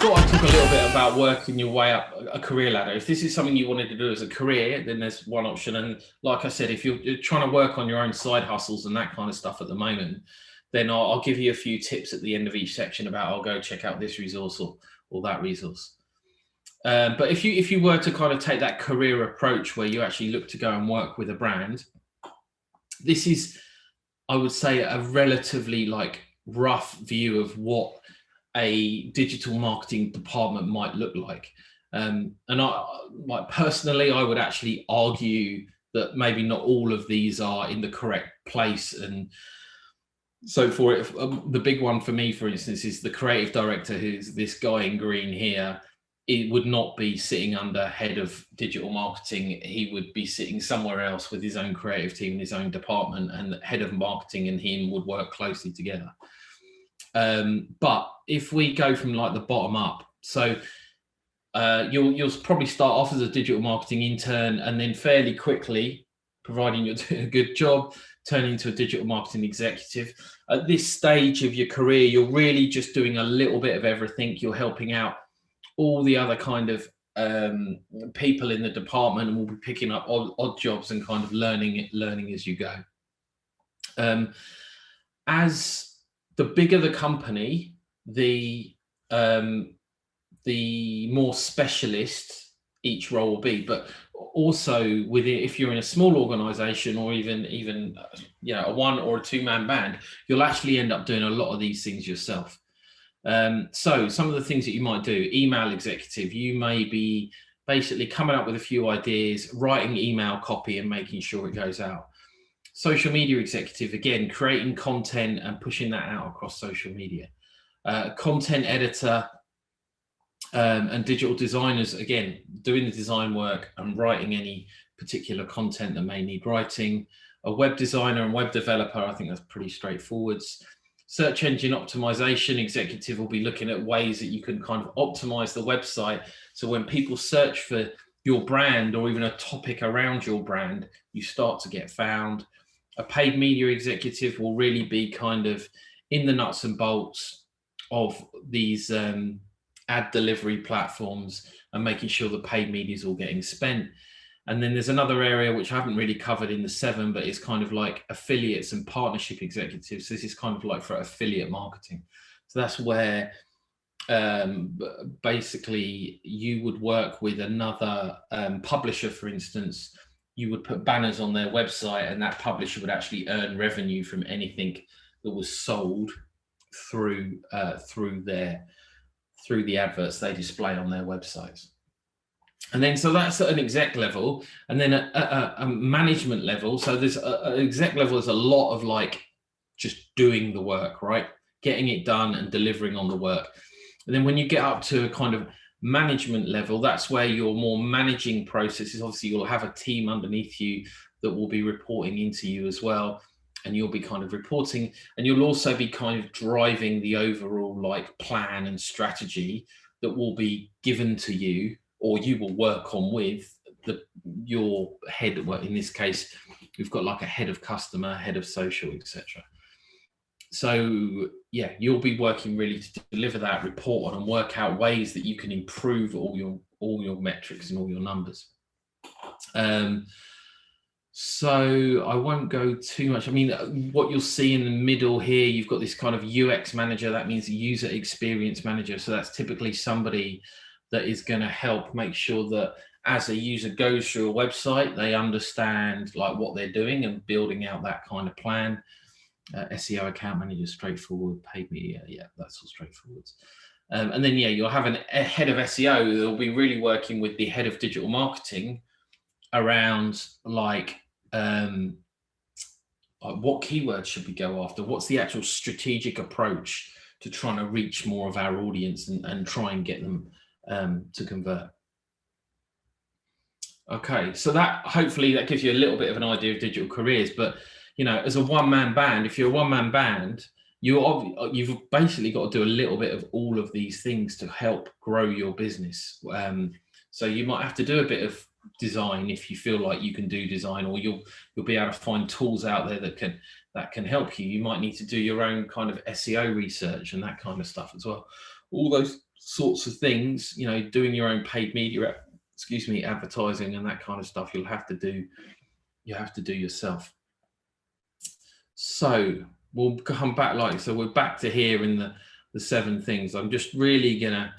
thought I'd talk a little bit about working your way up a career ladder. If this is something you wanted to do as a career, then there's one option. And like I said, if you're trying to work on your own side hustles and that kind of stuff at the moment, then I'll give you a few tips at the end of each section about I'll go check out this resource or that resource. But if you were to kind of take that career approach where you actually look to go and work with a brand, this is, I would say, a relatively like rough view of what a digital marketing department might look like. And I, like personally, I would actually argue that maybe not all of these are in the correct place. And so for it, the big one for me, for instance, is the creative director, who's this guy in green here. It would not be sitting under head of digital marketing. He would be sitting somewhere else with his own creative team, his own department, and head of marketing and him would work closely together. But if we go from like the bottom up, so you'll probably start off as a digital marketing intern, and then fairly quickly, providing you're doing a good job, turn into a digital marketing executive. At this stage of your career, you're really just doing a little bit of everything. You're helping out all the other kind of people in the department, and will be picking up odd jobs and kind of learning as you go. As the bigger the company, the more specialist each role will be. But also within, if you're in a small organization or even a one or a two-man band, you'll actually end up doing a lot of these things yourself. So some of the things that you might do: email executive, you may be basically coming up with a few ideas, writing email copy and making sure it goes out. Social media executive, again, creating content and pushing that out across social media. Content editor and digital designers, again, doing the design work and writing any particular content that may need writing. A web designer and web developer, I think that's pretty straightforward. Search engine optimization executive will be looking at ways that you can kind of optimize the website. So when people search for your brand or even a topic around your brand, you start to get found. A paid media executive will really be kind of in the nuts and bolts of these ad delivery platforms and making sure the paid media is all getting spent. And then there's another area which I haven't really covered in the 7, but it's kind of like affiliates and partnership executives. This is kind of like for affiliate marketing. So that's where basically you would work with another publisher, for instance. You would put banners on their website, and that publisher would actually earn revenue from anything that was sold through the adverts they display on their websites. And then, so that's at an exec level. And then at a management level, so there's an exec level is a lot of like just doing the work, right? Getting it done and delivering on the work. And then when you get up to a kind of management level, that's where you're more managing processes. Obviously, you'll have a team underneath you that will be reporting into you as well. And you'll be kind of reporting, and you'll also be kind of driving the overall like plan and strategy that will be given to you, or you will work on with your head. Well, in this case, we've got like a head of customer, head of social, etc. So yeah, you'll be working really to deliver that report on and work out ways that you can improve all your metrics and all your numbers. So I won't go too much. I mean, what you'll see in the middle here, you've got this kind of UX manager. That means user experience manager. So that's typically somebody that is going to help make sure that as a user goes through a website, they understand like what they're doing and building out that kind of plan. SEO account manager, straightforward. Paid media, yeah, that's all straightforward. And then, yeah, you'll have a head of SEO that will be really working with the head of digital marketing around like what keywords should we go after? What's the actual strategic approach to trying to reach more of our audience and try and get them to convert? Okay, so that hopefully that gives you a little bit of an idea of digital careers. But you know, as a one-man band, if you're a one-man band, you've basically got to do a little bit of all of these things to help grow your business. So you might have to do a bit of design if you feel like you can do design, or you'll be able to find tools out there that can help you. You might need to do your own kind of SEO research and that kind of stuff as well. All those sorts of things, you know, doing your own paid media, advertising and that kind of stuff, you have to do yourself. So we'll come back, so we're back to here in the 7 things. I'm just really gonna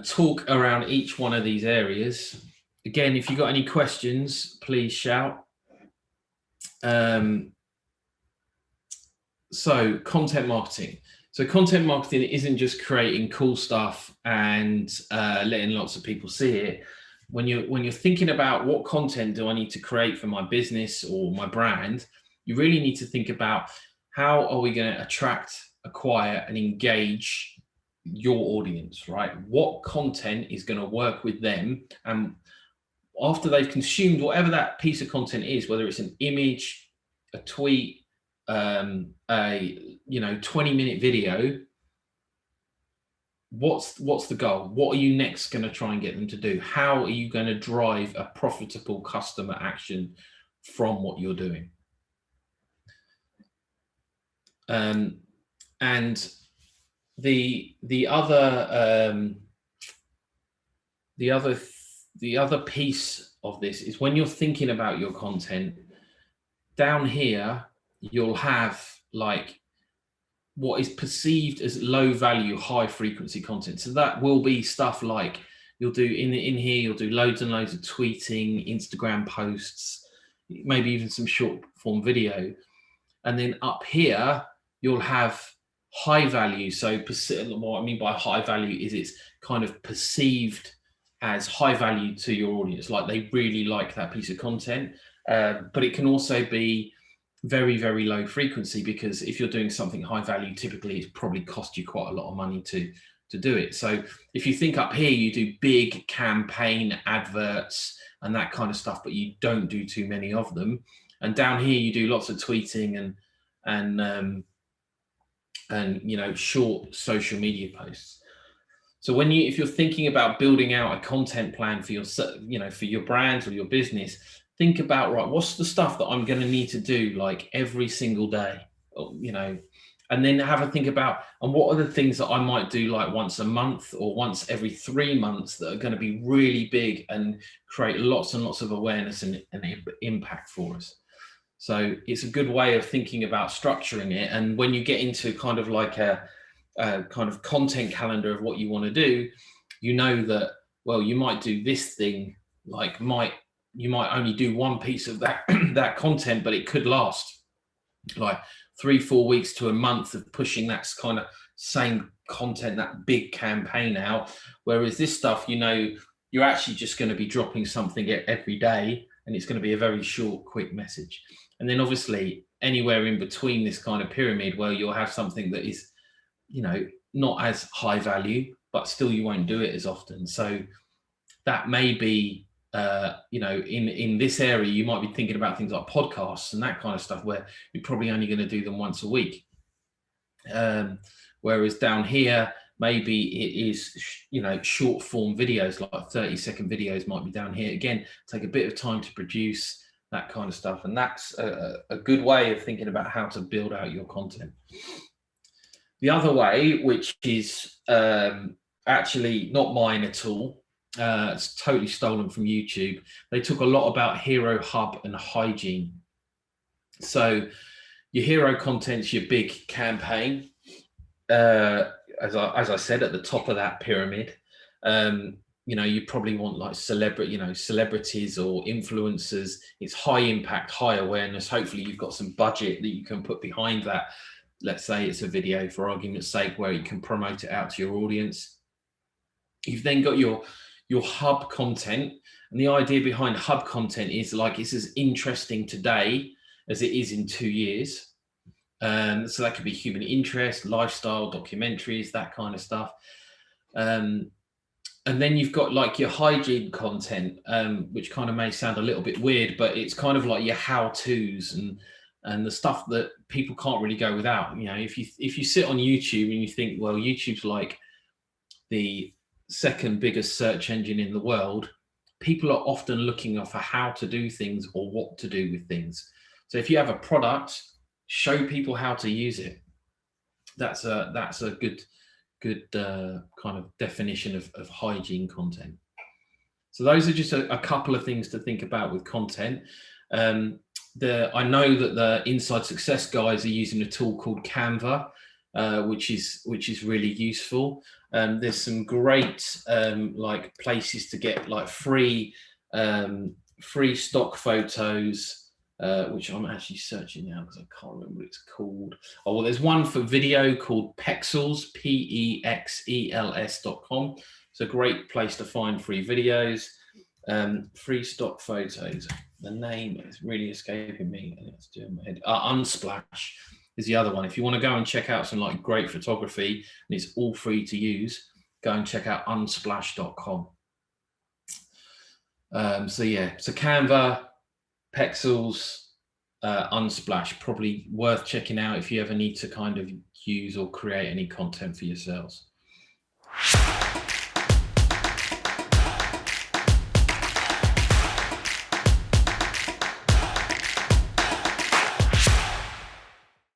talk around each one of these areas. Again, if you've got any questions, please shout. So content marketing. So content marketing isn't just creating cool stuff and letting lots of people see it. When you're thinking about what content do I need to create for my business or my brand, you really need to think about how are we going to attract, acquire, and engage your audience, right? What content is going to work with them, and after they've consumed whatever that piece of content is, whether it's an image, a tweet, a 20-minute video, what's the goal? What are you next going to try and get them to do? How are you going to drive a profitable customer action from what you're doing? And the other piece of this is when you're thinking about your content, down here you'll have like what is perceived as low value, high frequency content. So that will be stuff like you'll do in here, you'll do loads and loads of tweeting, Instagram posts, maybe even some short form video. And then up here, you'll have high value. So what I mean by high value is it's kind of perceived as high value to your audience, like they really like that piece of content. But it can also be very, very low frequency, because if you're doing something high value, typically it's probably cost you quite a lot of money to do it. So if you think up here, you do big campaign adverts and that kind of stuff, but you don't do too many of them. And down here, you do lots of tweeting and short social media posts. So if you're thinking about building out a content plan for your brand or your business, think about, right, what's the stuff that I'm going to need to do like every single day, and then have a think about, and what are the things that I might do like once a month or once every 3 months that are going to be really big and create lots and lots of awareness and impact for us. So it's a good way of thinking about structuring it. And when you get into kind of like a kind of content calendar of what you want to do, you know that, well, you might do this thing, like you might only do one piece of that that content, but it could last like 3-4 weeks to a month of pushing that kind of same content, that big campaign out. Whereas this stuff, you're actually just going to be dropping something every day, and it's going to be a very short, quick message. And then obviously anywhere in between this kind of pyramid where you'll have something that is, not as high value, but still you won't do it as often. So that may be, in this area, you might be thinking about things like podcasts and that kind of stuff, where you're probably only going to do them once a week. Whereas down here, maybe it is, short form videos, like 30-second videos might be down here. Again, take a bit of time to produce that kind of stuff. And that's a good way of thinking about how to build out your content. The other way, which is actually not mine at all, it's totally stolen from YouTube. They talk a lot about hero, hub, and hygiene. So your hero content's your big campaign. As I said, at the top of that pyramid, you probably want like celebrities or influencers. It's high impact, high awareness. Hopefully you've got some budget that you can put behind that. Let's say it's a video, for argument's sake, where you can promote it out to your audience. You've then got your hub content, and the idea behind hub content is like it's as interesting today as it is in 2 years. So that could be human interest, lifestyle, documentaries, that kind of stuff. And then you've got like your hygiene content, which kind of may sound a little bit weird, but it's kind of like your how-tos and the stuff that people can't really go without. If you sit on YouTube and you think, well, YouTube's like the second biggest search engine in the world, people are often looking for how to do things or what to do with things. So if you have a product, show people how to use it. That's a kind of definition of hygiene content. So those are just a couple of things to think about with content. I know that the Inside Success guys are using a tool called Canva, which is really useful. There's some great like places to get like free stock photos, which I'm actually searching now because I can't remember what it's called. Oh, well, there's one for video called Pexels, PEXELS.com. It's a great place to find free videos, free stock photos. The name is really escaping me. It's doing my head. Unsplash is the other one. If you want to go and check out some like great photography and it's all free to use, go and check out unsplash.com. So Canva, Pexels, Unsplash, probably worth checking out if you ever need to kind of use or create any content for yourselves.